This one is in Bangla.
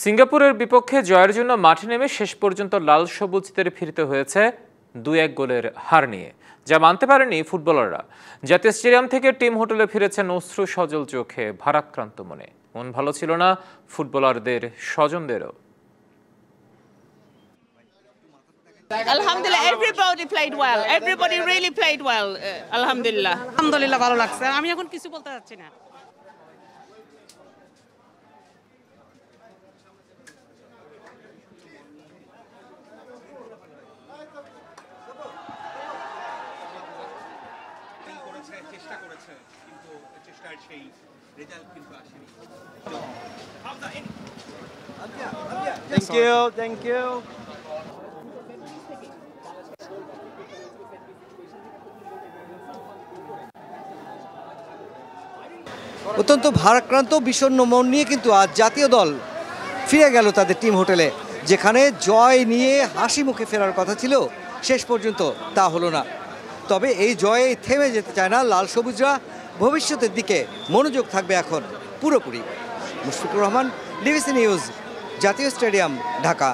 সিঙ্গাপুরের বিপক্ষে জয়ের জন্য মাঠে নেমে শেষ পর্যন্ত লাল সবুজদের ফিরতে হয়েছে 2-1 গোলের হার নিয়ে, যা মানতে পারেনি ফুটবলাররা। জাতীয় স্টেডিয়াম থেকে টিম হোটেলে ফিরেছেন অশ্রু সজল চোখে, ভারাক্রান্ত মনে। মন ভালো ছিল না ফুটবলারদের স্বজনদেরও। Alhamdulillah, everybody played well. Everybody really played well. Alhamdulillah. আলহামদুলিল্লাহ ভালো লাগছে। আমি এখন কিছু বলতে যাচ্ছি না। চেষ্টা করেছে কিন্তু চেষ্টার সেই রেজাল্ট কিন্তু আসেনি। Thank you. অত্যন্ত ভারাক্রান্ত বিষণ্ণ মন নিয়ে কিন্তু আজ জাতীয় দল ফিরে গেল তাদের টিম হোটেলে, যেখানে জয় নিয়ে হাসি মুখে ফেরার কথা ছিল, শেষ পর্যন্ত তা হলো না। তবে এই জয়ে থেমে যেতে চায় না লাল সবুজরা, ভবিষ্যতের দিকে মনোযোগ থাকবে এখন পুরোপুরি। মুশফিকুর রহমান, ডিবিসি নিউজ, জাতীয় স্টেডিয়াম, ঢাকা।